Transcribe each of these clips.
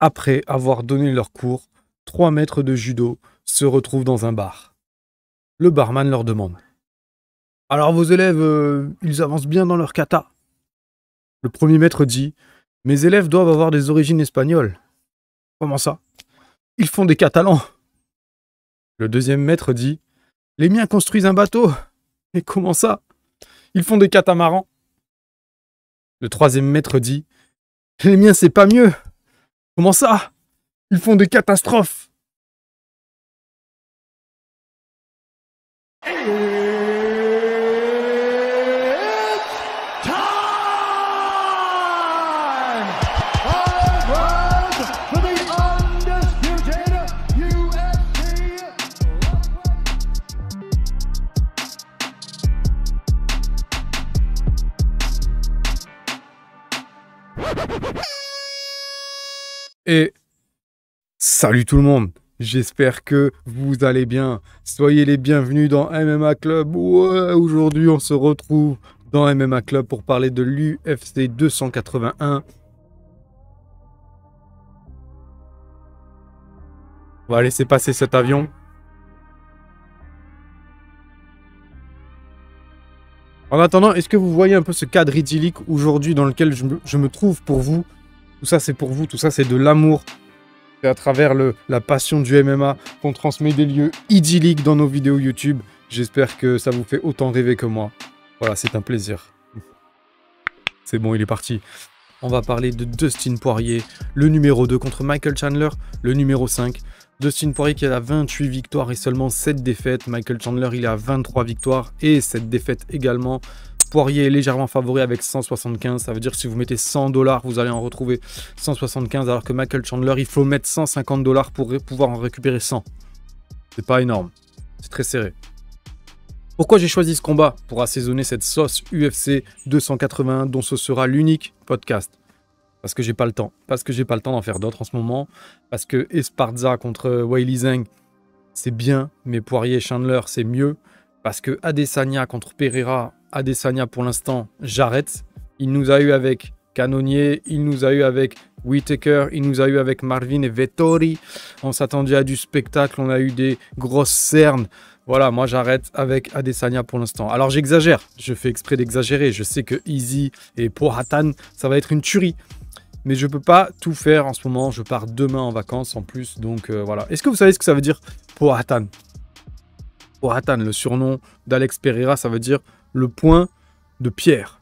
Après avoir donné leur cours, 3 maîtres de judo se retrouvent dans un bar. Le barman leur demande: alors vos élèves, ils avancent bien dans leur kata? Le premier maître dit: mes élèves doivent avoir des origines espagnoles. Comment ça? Ils font des catalans. Le deuxième maître dit: les miens construisent un bateau. Et comment ça? Ils font des catamarans. Le troisième maître dit: les miens c'est pas mieux. Comment ça? Ils font des catastrophes. Et salut tout le monde, j'espère que vous allez bien. Soyez les bienvenus dans MMA Club. Ouais, aujourd'hui on se retrouve dans MMA Club pour parler de l'UFC 281. On va laisser passer cet avion. En attendant, est-ce que vous voyez un peu ce cadre idyllique aujourd'hui dans lequel je me trouve pour vous? Tout ça c'est pour vous, tout ça c'est de l'amour. C'est à travers la passion du MMA qu'on transmet des lieux idylliques dans nos vidéos YouTube. J'espère que ça vous fait autant rêver que moi. Voilà, c'est un plaisir. C'est bon, il est parti. On va parler de Dustin Poirier, le numéro 2 contre Michael Chandler, le numéro 5. Dustin Poirier qui a 28 victoires et seulement 7 défaites. Michael Chandler, il est à 23 victoires et 7 défaites également. Poirier est légèrement favori avec 175. Ça veut dire que si vous mettez 100 $, vous allez en retrouver 175. Alors que Michael Chandler, il faut mettre 150 $ pour pouvoir en récupérer 100. C'est pas énorme. C'est très serré. Pourquoi j'ai choisi ce combat? Pour assaisonner cette sauce UFC 281 dont ce sera l'unique podcast. Parce que j'ai pas le temps. Parce que j'ai pas le temps d'en faire d'autres en ce moment. Parce que Esparza contre Weili Zhang, c'est bien. Mais Poirier Chandler, c'est mieux. Parce que Adesanya contre Pereira, Adesanya pour l'instant, j'arrête. Il nous a eu avec Cannonier, il nous a eu avec Whittaker, il nous a eu avec Marvin et Vettori. On s'attendait à du spectacle, on a eu des grosses cernes. Voilà, moi j'arrête avec Adesanya pour l'instant. Alors j'exagère, je fais exprès d'exagérer. Je sais que Easy et Poatan, ça va être une tuerie. Mais je peux pas tout faire en ce moment. Je pars demain en vacances en plus, donc voilà. Est-ce que vous savez ce que ça veut dire Poatan? Poatan, le surnom d'Alex Pereira, ça veut dire le point de pierre.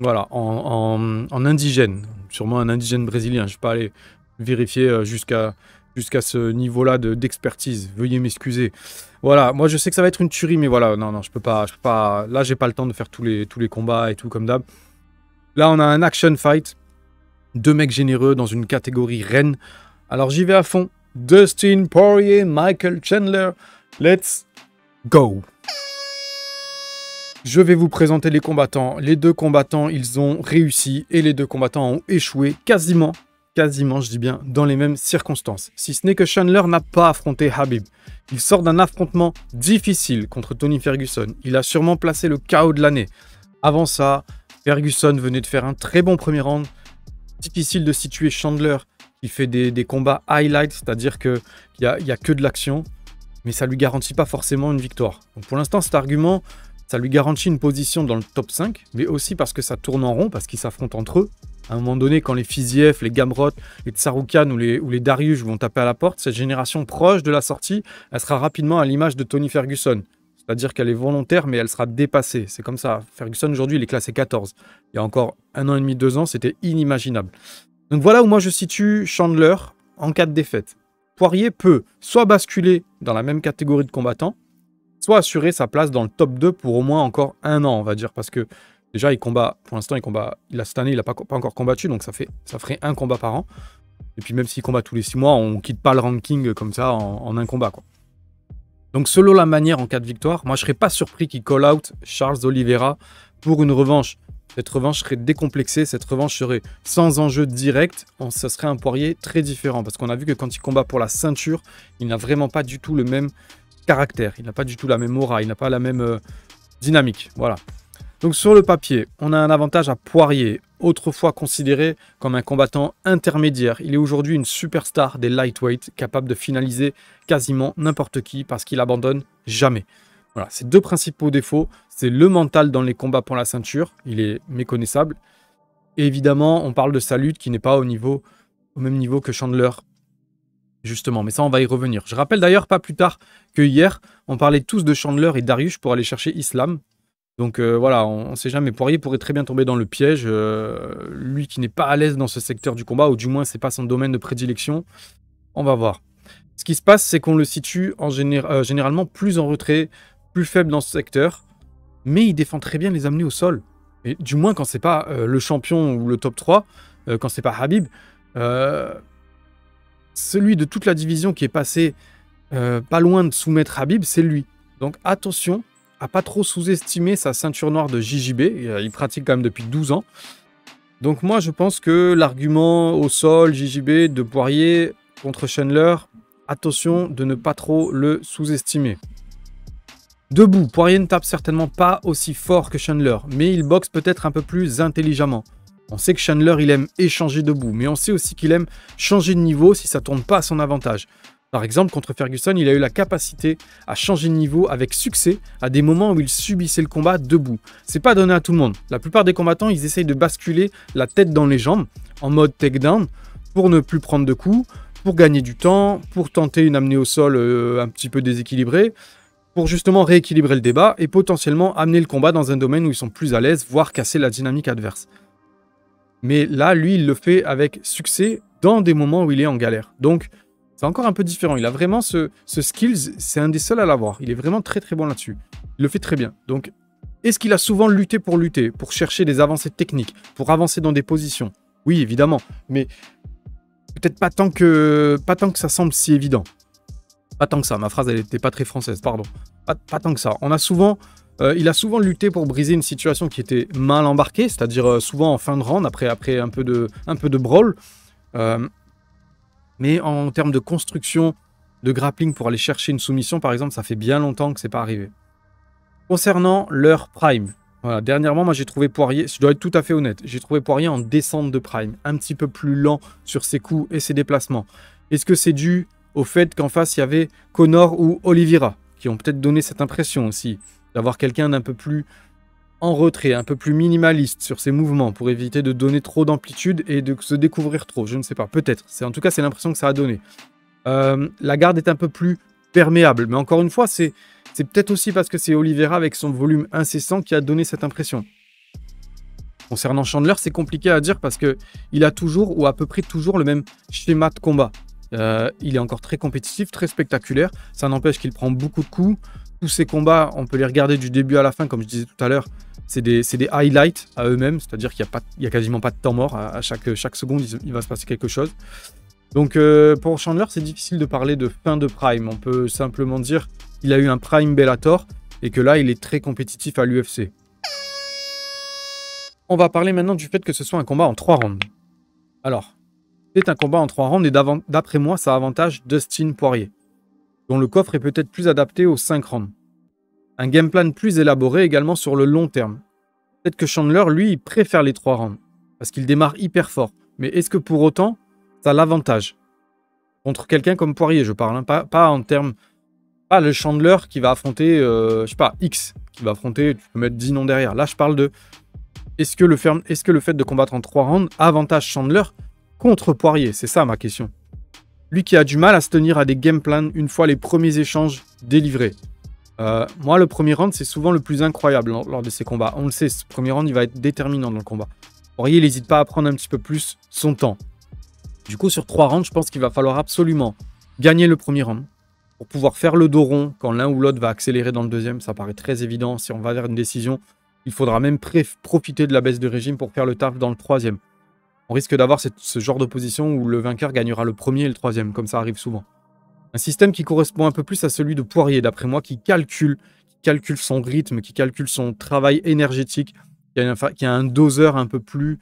Voilà, en indigène. Sûrement un indigène brésilien. Je ne vais pas aller vérifier jusqu'à ce niveau-là d'expertise. Veuillez m'excuser. Voilà, moi je sais que ça va être une tuerie, mais voilà, non, je peux pas. Là, j'ai pas le temps de faire tous les combats et tout comme d'hab. Là, on a un action fight. 2 mecs généreux dans une catégorie reine. Alors j'y vais à fond. Dustin Poirier, Michael Chandler. Let's go! Je vais vous présenter les combattants. Les 2 combattants, ils ont réussi et les 2 combattants ont échoué quasiment, je dis bien, dans les mêmes circonstances. Si ce n'est que Chandler n'a pas affronté Khabib. Il sort d'un affrontement difficile contre Tony Ferguson. Il a sûrement placé le KO de l'année. Avant ça, Ferguson venait de faire un très bon premier round. Difficile de situer Chandler qui fait des combats highlights, c'est-à-dire qu'il y a que de l'action, mais ça ne lui garantit pas forcément une victoire. Donc pour l'instant, cet argument, ça lui garantit une position dans le top 5, mais aussi parce que ça tourne en rond, parce qu'ils s'affrontent entre eux. À un moment donné, quand les Fiziev, les Gamrot, les Tsaroukian ou les Dariush vont taper à la porte, cette génération proche de la sortie, elle sera rapidement à l'image de Tony Ferguson. C'est-à-dire qu'elle est volontaire, mais elle sera dépassée. C'est comme ça. Ferguson, aujourd'hui, il est classé 14. Il y a encore 1 an et demi, 2 ans, c'était inimaginable. Donc voilà où moi je situe Chandler en cas de défaite. Poirier peut soit basculer dans la même catégorie de combattants, soit assurer sa place dans le top 2 pour au moins encore 1 an, on va dire. Parce que déjà, il combat, pour l'instant, cette année, il n'a pas encore combattu, donc ça ferait 1 combat par an. Et puis même s'il combat tous les 6 mois, on ne quitte pas le ranking comme ça en 1 combat, quoi. Donc selon la manière en cas de victoire, moi je serais pas surpris qu'il call out Charles Oliveira pour une revanche. Cette revanche serait décomplexée, cette revanche serait sans enjeu direct. Ça serait un Poirier très différent parce qu'on a vu que quand il combat pour la ceinture, il n'a vraiment pas du tout le même caractère. Il n'a pas du tout la même aura, il n'a pas la même dynamique. Voilà. Donc sur le papier, on a un avantage à Poirier. autrefois considéré comme un combattant intermédiaire. Il est aujourd'hui une superstar des lightweights, capable de finaliser quasiment n'importe qui parce qu'il abandonne jamais. Voilà, ses deux principaux défauts, c'est le mental dans les combats pour la ceinture, il est méconnaissable. Et évidemment, on parle de sa lutte qui n'est pas au même niveau que Chandler, justement. Mais ça, on va y revenir. Je rappelle d'ailleurs pas plus tard que hier, on parlait tous de Chandler et Dariush pour aller chercher Islam. Donc voilà, on ne sait jamais. Poirier pourrait très bien tomber dans le piège. Lui qui n'est pas à l'aise dans ce secteur du combat, ou du moins, c'est pas son domaine de prédilection. On va voir. Ce qui se passe, c'est qu'on le situe généralement plus en retrait, plus faible dans ce secteur, mais il défend très bien les amener au sol. Et du moins quand c'est pas le champion ou le top 3, quand c'est pas Khabib, celui de toute la division qui est passé pas loin de soumettre Khabib, c'est lui. Donc attention à pas trop sous-estimer sa ceinture noire de JJB, il pratique quand même depuis 12 ans. Donc moi je pense que l'argument au sol, JJB de Poirier contre Chandler, attention de ne pas trop le sous-estimer. Debout, Poirier ne tape certainement pas aussi fort que Chandler, mais il boxe peut-être un peu plus intelligemment. On sait que Chandler, il aime échanger debout, mais on sait aussi qu'il aime changer de niveau si ça ne tourne pas à son avantage. Par exemple, contre Ferguson, il a eu la capacité à changer de niveau avec succès à des moments où il subissait le combat debout. C'est pas donné à tout le monde. La plupart des combattants, ils essayent de basculer la tête dans les jambes, en mode takedown, pour ne plus prendre de coups, pour gagner du temps, pour tenter une amenée au sol un petit peu déséquilibrée, pour justement rééquilibrer le débat et potentiellement amener le combat dans un domaine où ils sont plus à l'aise, voire casser la dynamique adverse. Mais là, lui, il le fait avec succès dans des moments où il est en galère. Donc, c'est encore un peu différent. Il a vraiment ce skills, c'est un des seuls à l'avoir. Il est vraiment très très bon là-dessus. Il le fait très bien. Donc, est-ce qu'il a souvent lutté, pour chercher des avancées techniques, pour avancer dans des positions? Oui, évidemment, mais peut-être pas tant que ça semble si évident. Pas tant que ça, ma phrase elle n'était pas très française, pardon. Pas tant que ça. Il a souvent lutté pour briser une situation qui était mal embarquée, c'est-à-dire souvent en fin de round, après un peu de brawl. Mais en termes de construction, de grappling pour aller chercher une soumission, par exemple, ça fait bien longtemps que c'est pas arrivé. Concernant leur prime, voilà, dernièrement, moi j'ai trouvé Poirier, je dois être tout à fait honnête, j'ai trouvé Poirier en descente de prime, un petit peu plus lent sur ses coups et ses déplacements. Est-ce que c'est dû au fait qu'en face il y avait Conor ou Oliveira, qui ont peut-être donné cette impression aussi, d'avoir quelqu'un d'un peu plus en retrait, un peu plus minimaliste sur ses mouvements pour éviter de donner trop d'amplitude et de se découvrir trop, je ne sais pas, peut-être. En tout cas, c'est l'impression que ça a donné. La garde est un peu plus perméable, mais encore une fois, c'est peut-être aussi parce que c'est Oliveira avec son volume incessant qui a donné cette impression. Concernant Chandler, c'est compliqué à dire parce qu'il a toujours, ou à peu près toujours, le même schéma de combat. Il est encore très compétitif, très spectaculaire. Ça n'empêche qu'il prend beaucoup de coups. Tous ses combats, on peut les regarder du début à la fin, comme je disais tout à l'heure. C'est des highlights à eux-mêmes, c'est-à-dire qu'il n'y a quasiment pas de temps mort. À chaque seconde, il va se passer quelque chose. Donc pour Chandler, c'est difficile de parler de fin de prime. On peut simplement dire qu'il a eu un prime Bellator et que là, il est très compétitif à l'UFC. On va parler maintenant du fait que ce soit un combat en 3 rounds. Alors, c'est un combat en 3 rounds et d'après moi, ça avantage Dustin Poirier, dont le coffre est peut-être plus adapté aux 5 rounds. Un game plan plus élaboré également sur le long terme. Peut-être que Chandler, lui, il préfère les 3 rounds, parce qu'il démarre hyper fort. Mais est-ce que pour autant, ça l'avantage? Contre quelqu'un comme Poirier, je parle, hein, pas en termes... Pas le Chandler qui va affronter, je sais pas, X, qui va affronter, tu peux mettre 10 noms derrière. Là, je parle de... Est-ce que le fait de combattre en 3 rounds avantage Chandler contre Poirier? C'est ça ma question. Lui qui a du mal à se tenir à des game plans une fois les premiers échanges délivrés. Moi, le premier round, c'est souvent le plus incroyable lors de ces combats. On le sait, ce premier round, il va être déterminant dans le combat. Poirier, il n'hésite pas à prendre un petit peu plus son temps. Du coup, sur 3 rounds, je pense qu'il va falloir absolument gagner le premier round pour pouvoir faire le dos rond quand l'un ou l'autre va accélérer dans le deuxième. Ça paraît très évident. Si on va vers une décision, il faudra même profiter de la baisse de régime pour faire le taf dans le troisième. On risque d'avoir ce genre de position où le vainqueur gagnera le premier et le troisième, comme ça arrive souvent. Un système qui correspond un peu plus à celui de Poirier, d'après moi, qui calcule son rythme, qui calcule son travail énergétique, qui a un doseur un peu plus...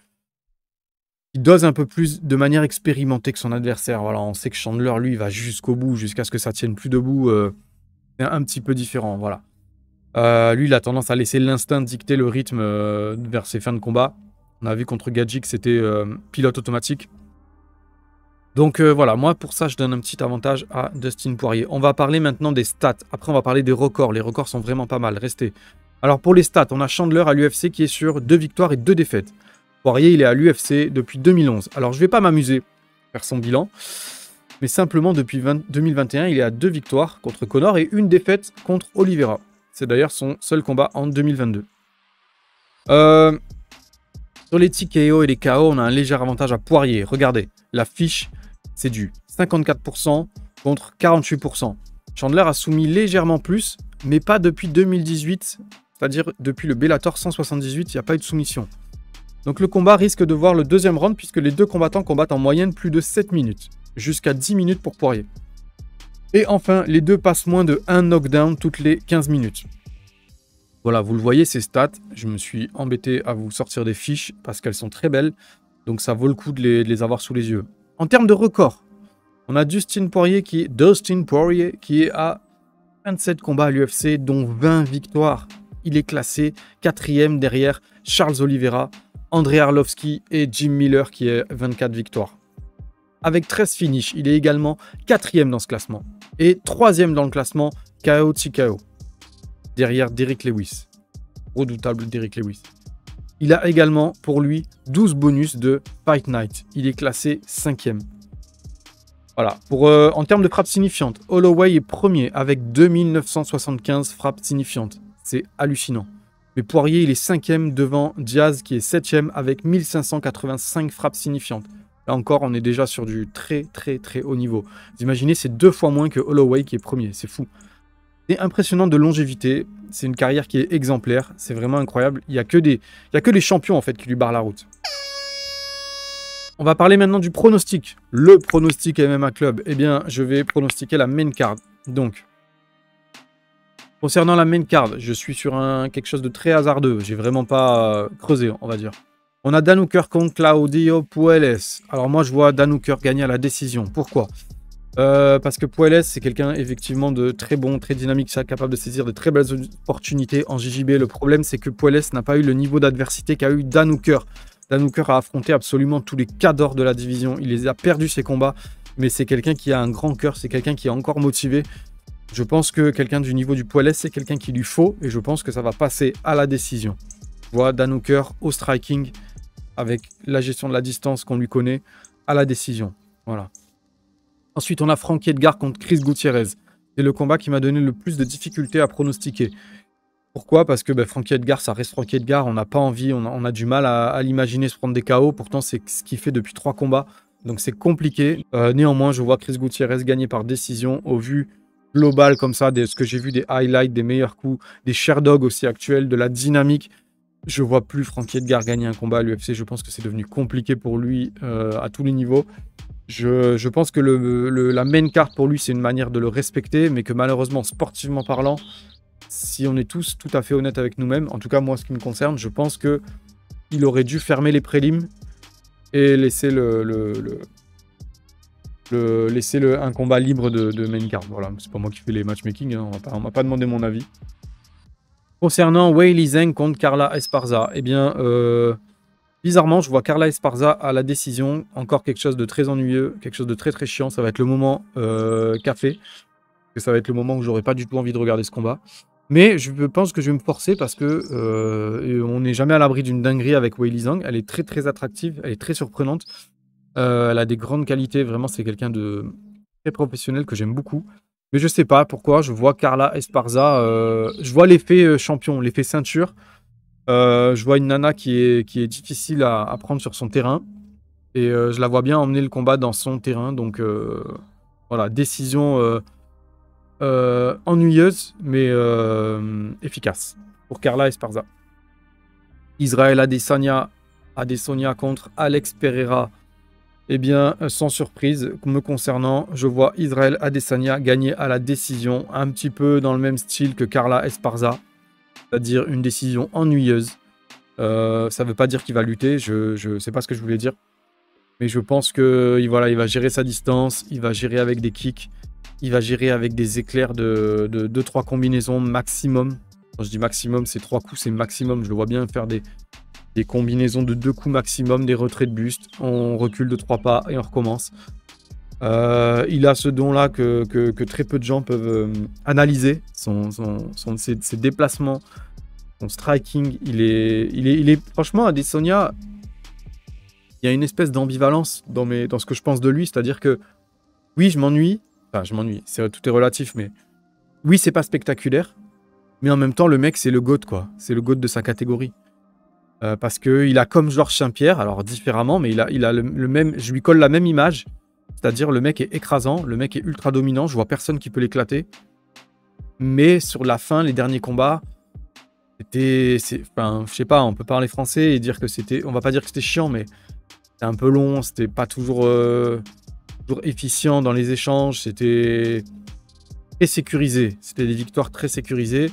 qui dose un peu plus de manière expérimentée que son adversaire. Voilà, on sait que Chandler, lui, il va jusqu'au bout, jusqu'à ce que ça tienne plus debout. C'est un petit peu différent, voilà. Lui, il a tendance à laisser l'instinct dicter le rythme vers ses fins de combat. On a vu contre Gadji que c'était pilote automatique. Donc voilà, moi pour ça, je donne un petit avantage à Dustin Poirier. On va parler maintenant des stats. Après, on va parler des records. Les records sont vraiment pas mal. Restez. Alors pour les stats, on a Chandler à l'UFC qui est sur 2 victoires et 2 défaites. Poirier, il est à l'UFC depuis 2011. Alors je vais pas m'amuser à faire son bilan. Mais simplement, depuis 2021, il est à 2 victoires contre Conor et 1 défaite contre Oliveira. C'est d'ailleurs son seul combat en 2022. Sur les TKO et les KO, on a un léger avantage à Poirier. Regardez, la fiche, c'est du 54% contre 48%. Chandler a soumis légèrement plus, mais pas depuis 2018, c'est-à-dire depuis le Bellator 178, il n'y a pas eu de soumission. Donc le combat risque de voir le deuxième round puisque les deux combattants combattent en moyenne plus de 7 minutes, jusqu'à 10 minutes pour Poirier. Et enfin, les deux passent moins de 1 knockdown toutes les 15 minutes. Voilà, vous le voyez, ces stats. Je me suis embêté à vous sortir des fiches parce qu'elles sont très belles. Donc ça vaut le coup de les avoir sous les yeux. En termes de records, on a Dustin Poirier qui est à 27 combats à l'UFC, dont 20 victoires. Il est classé 4e derrière Charles Oliveira, Andrei Arlovski et Jim Miller qui est 24 victoires. Avec 13 finishes, il est également 4e dans ce classement. Et 3e dans le classement KO TKO. Derrière Derrick Lewis. Redoutable Derrick Lewis. Il a également pour lui 12 bonus de Fight Night. Il est classé 5e. Voilà. En termes de frappes signifiantes, Holloway est premier avec 2975 frappes signifiantes. C'est hallucinant. Mais Poirier, il est 5e devant Diaz qui est 7e avec 1585 frappes signifiantes. Là encore, on est déjà sur du très haut niveau. Vous imaginez, c'est 2 fois moins que Holloway qui est premier. C'est fou. C'est impressionnant de longévité. C'est une carrière qui est exemplaire. C'est vraiment incroyable. Il n'y a que les champions en fait qui lui barrent la route. On va parler maintenant du pronostic. Le pronostic MMA Club. Eh bien, je vais pronostiquer la main card. Donc, concernant la main card, je suis sur quelque chose de très hasardeux. J'ai vraiment pas creusé, on va dire. On a Dan Hooker contre Claudio Puelles. Alors moi, je vois Dan Hooker gagner à la décision. Pourquoi ? Parce que Puelles, c'est quelqu'un effectivement de très bon, très dynamique, capable de saisir de très belles opportunités en JJB. Le problème, c'est que Puelles n'a pas eu le niveau d'adversité qu'a eu Dan Hooker. Dan Hooker a affronté absolument tous les cadors de la division. Il les a perdus ses combats, mais c'est quelqu'un qui a un grand cœur, c'est quelqu'un qui est encore motivé. Je pense que quelqu'un du niveau du Puelles, c'est quelqu'un qu'il lui faut, et je pense que ça va passer à la décision. Je vois Dan Hooker au striking, avec la gestion de la distance qu'on lui connaît, à la décision. Voilà. Ensuite, on a Frankie Edgar contre Chris Gutiérrez. C'est le combat qui m'a donné le plus de difficultés à pronostiquer. Pourquoi ? Parce que Frankie Edgar, ça reste Frankie Edgar. On n'a pas envie, on a du mal à l'imaginer se prendre des KO. Pourtant, c'est ce qu'il fait depuis 3 combats. Donc, c'est compliqué. Néanmoins, je vois Chris Gutiérrez gagner par décision au vu global comme ça, de ce que j'ai vu, des highlights, des meilleurs coups, des Sherdog aussi actuels, de la dynamique. Je vois plus Frankie Edgar gagner un combat à l'UFC. Je pense que c'est devenu compliqué pour lui à tous les niveaux. Je pense que la main card pour lui, c'est une manière de le respecter, mais que malheureusement, sportivement parlant, si on est tous tout à fait honnêtes avec nous-mêmes, en tout cas moi, ce qui me concerne, je pense qu'il aurait dû fermer les prélims et laisser un combat libre de main card. Voilà, c'est pas moi qui fais les matchmaking, hein, on m'a pas demandé mon avis. Concernant Weili Zhang contre Carla Esparza, eh bien, bizarrement, je vois Carla Esparza à la décision. Encore quelque chose de très ennuyeux, quelque chose de très chiant. Ça va être le moment café. Ça va être le moment où j'aurai pas du tout envie de regarder ce combat. Mais je pense que je vais me forcer parce que on n'est jamais à l'abri d'une dinguerie avec Weili Zhang. Elle est très attractive, elle est très surprenante. Elle a des grandes qualités. Vraiment, c'est quelqu'un de très professionnel que j'aime beaucoup. Mais je sais pas pourquoi. Je vois Carla Esparza. Je vois l'effet champion, l'effet ceinture. Je vois une nana qui est difficile à prendre sur son terrain. Et je la vois bien emmener le combat dans son terrain. Donc voilà, décision ennuyeuse, mais efficace pour Carla Esparza. Israel Adesanya contre Alex Pereira. Eh bien, sans surprise, me concernant, je vois Israel Adesanya gagner à la décision, un petit peu dans le même style que Carla Esparza. C'est-à-dire une décision ennuyeuse. Ça ne veut pas dire qu'il va lutter, je sais pas ce que je voulais dire. Mais je pense que voilà, il va gérer sa distance, il va gérer avec des kicks, il va gérer avec des éclairs de 2-3 combinaisons maximum. Quand je dis maximum, c'est 3 coups, c'est maximum. Je le vois bien faire des Des combinaisons de 2 coups maximum, des retraits de buste. On recule de 3 pas et on recommence. Il a ce don-là que très peu de gens peuvent analyser. Ses déplacements, son striking. Il est franchement, Adesanya, il y a une espèce d'ambivalence dans ce que je pense de lui. C'est-à-dire que, oui, je m'ennuie. Enfin, je m'ennuie. Tout est relatif, mais oui, c'est pas spectaculaire. Mais en même temps, le mec, c'est le GOAT, quoi. C'est le GOAT de sa catégorie. Parce qu'il a comme Georges Saint-Pierre, alors différemment, mais il a le même. Je lui colle la même image. C'est-à-dire, le mec est écrasant, le mec est ultra dominant. Je vois personne qui peut l'éclater. Mais sur la fin, les derniers combats, enfin, je sais pas, on peut parler français et dire que c'était. On va pas dire que c'était chiant, mais c'était un peu long. C'était pas toujours efficient dans les échanges. C'était très sécurisé. C'était des victoires très sécurisées.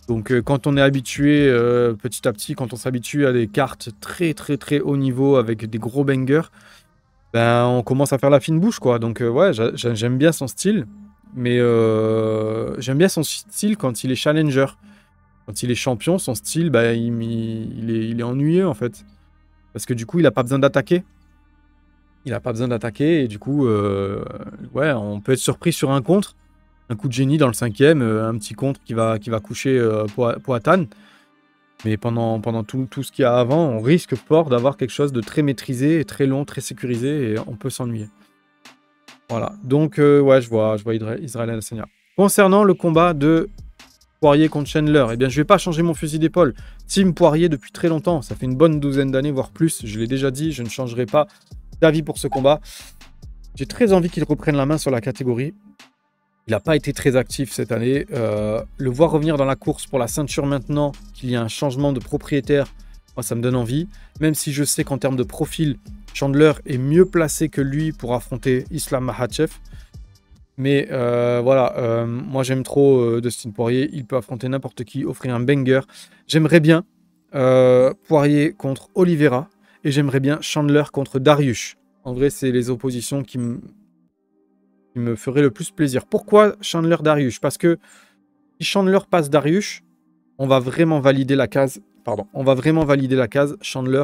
Donc, quand on est habitué, petit à petit, quand on s'habitue à des cartes très, très, très haut niveau avec des gros bangers, ben, on commence à faire la fine bouche, quoi. Donc, ouais, j'aime bien son style. Mais j'aime bien son style quand il est challenger. Quand il est champion, son style, ben, il est ennuyeux, en fait. Parce que du coup, il n'a pas besoin d'attaquer. Il n'a pas besoin d'attaquer. Et du coup, ouais, on peut être surpris sur un contre. Un coup de génie dans le 5e, un petit contre qui va coucher Poatan. Mais pendant tout ce qu'il y a avant, on risque fort d'avoir quelque chose de très maîtrisé, et très long, très sécurisé, et on peut s'ennuyer. Voilà. Donc, ouais, je vois Israël Adesanya. Concernant le combat de Poirier contre Chandler, eh bien, je ne vais pas changer mon fusil d'épaule. Team Poirier depuis très longtemps. Ça fait une bonne douzaine d'années, voire plus. Je l'ai déjà dit, je ne changerai pas d'avis pour ce combat. J'ai très envie qu'il reprenne la main sur la catégorie. Il n'a pas été très actif cette année. Le voir revenir dans la course pour la ceinture maintenant, qu'il y a un changement de propriétaire, moi, ça me donne envie. Même si je sais qu'en termes de profil, Chandler est mieux placé que lui pour affronter Islam Makhachev. Mais voilà, moi j'aime trop Dustin Poirier. Il peut affronter n'importe qui, offrir un banger. J'aimerais bien Poirier contre Oliveira. Et j'aimerais bien Chandler contre Dariush. En vrai, c'est les oppositions qui me ferait le plus plaisir. Pourquoi Chandler Dariush? Parce que si Chandler passe Dariush, on va vraiment valider la case. Pardon, on va vraiment valider la case. Chandler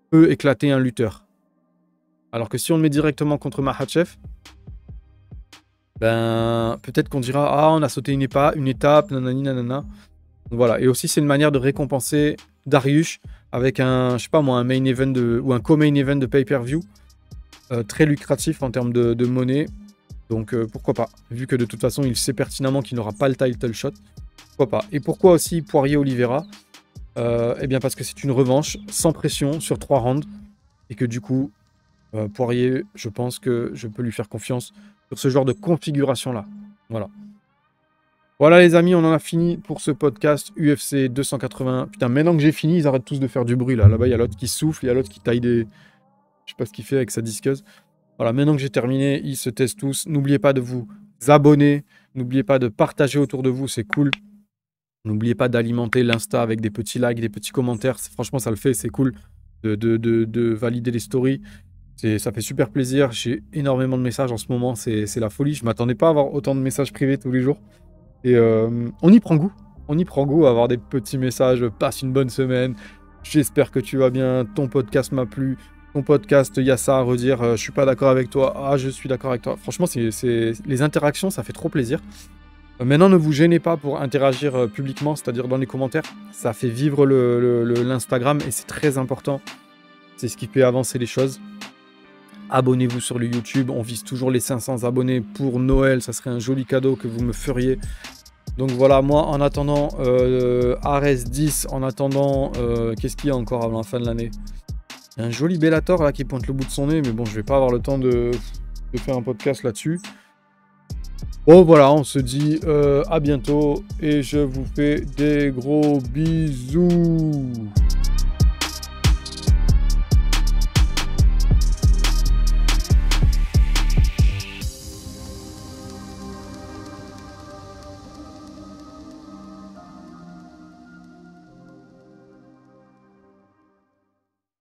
peut éclater un lutteur. Alors que si on le met directement contre Makhachev, ben peut-être qu'on dira ah on a sauté une étape, nanani nanana. Donc voilà. Et aussi c'est une manière de récompenser Dariush avec un, je sais pas moi, un main event ou un co-main event de pay-per-view très lucratif en termes de monnaie. Donc pourquoi pas, vu que de toute façon il sait pertinemment qu'il n'aura pas le title shot, pourquoi pas. Et pourquoi aussi Poirier-Oliveira? Eh bien parce que c'est une revanche sans pression sur 3 rounds, et que du coup, Poirier, je pense que je peux lui faire confiance sur ce genre de configuration-là. Voilà. Voilà les amis, on en a fini pour ce podcast UFC 280. Putain, maintenant que j'ai fini, ils arrêtent tous de faire du bruit là. Là-bas, il y a l'autre qui souffle, il y a l'autre qui taille des... Je sais pas ce qu'il fait avec sa disqueuse. Voilà, maintenant que j'ai terminé, ils se testent tous. N'oubliez pas de vous abonner. N'oubliez pas de partager autour de vous, c'est cool. N'oubliez pas d'alimenter l'Insta avec des petits likes, des petits commentaires. Franchement, ça le fait, c'est cool de valider les stories. Ça fait super plaisir. J'ai énormément de messages en ce moment, c'est la folie. Je ne m'attendais pas à avoir autant de messages privés tous les jours. Et on y prend goût. On y prend goût à avoir des petits messages. Passe une bonne semaine. J'espère que tu vas bien. Ton podcast m'a plu. Ton podcast, il y a ça à redire, je suis pas d'accord avec toi, ah je suis d'accord avec toi. Franchement, les interactions, ça fait trop plaisir. Maintenant, ne vous gênez pas pour interagir publiquement, c'est-à-dire dans les commentaires. Ça fait vivre l'Instagram et c'est très important. C'est ce qui fait avancer les choses. Abonnez-vous sur le YouTube, on vise toujours les 500 abonnés pour Noël, ça serait un joli cadeau que vous me feriez. Donc voilà, moi en attendant Ares 10, en attendant, qu'est-ce qu'il y a encore avant la fin de l'année? Il y a un joli Bellator là qui pointe le bout de son nez, mais bon, je vais pas avoir le temps de faire un podcast là-dessus. Bon, voilà, on se dit à bientôt et je vous fais des gros bisous.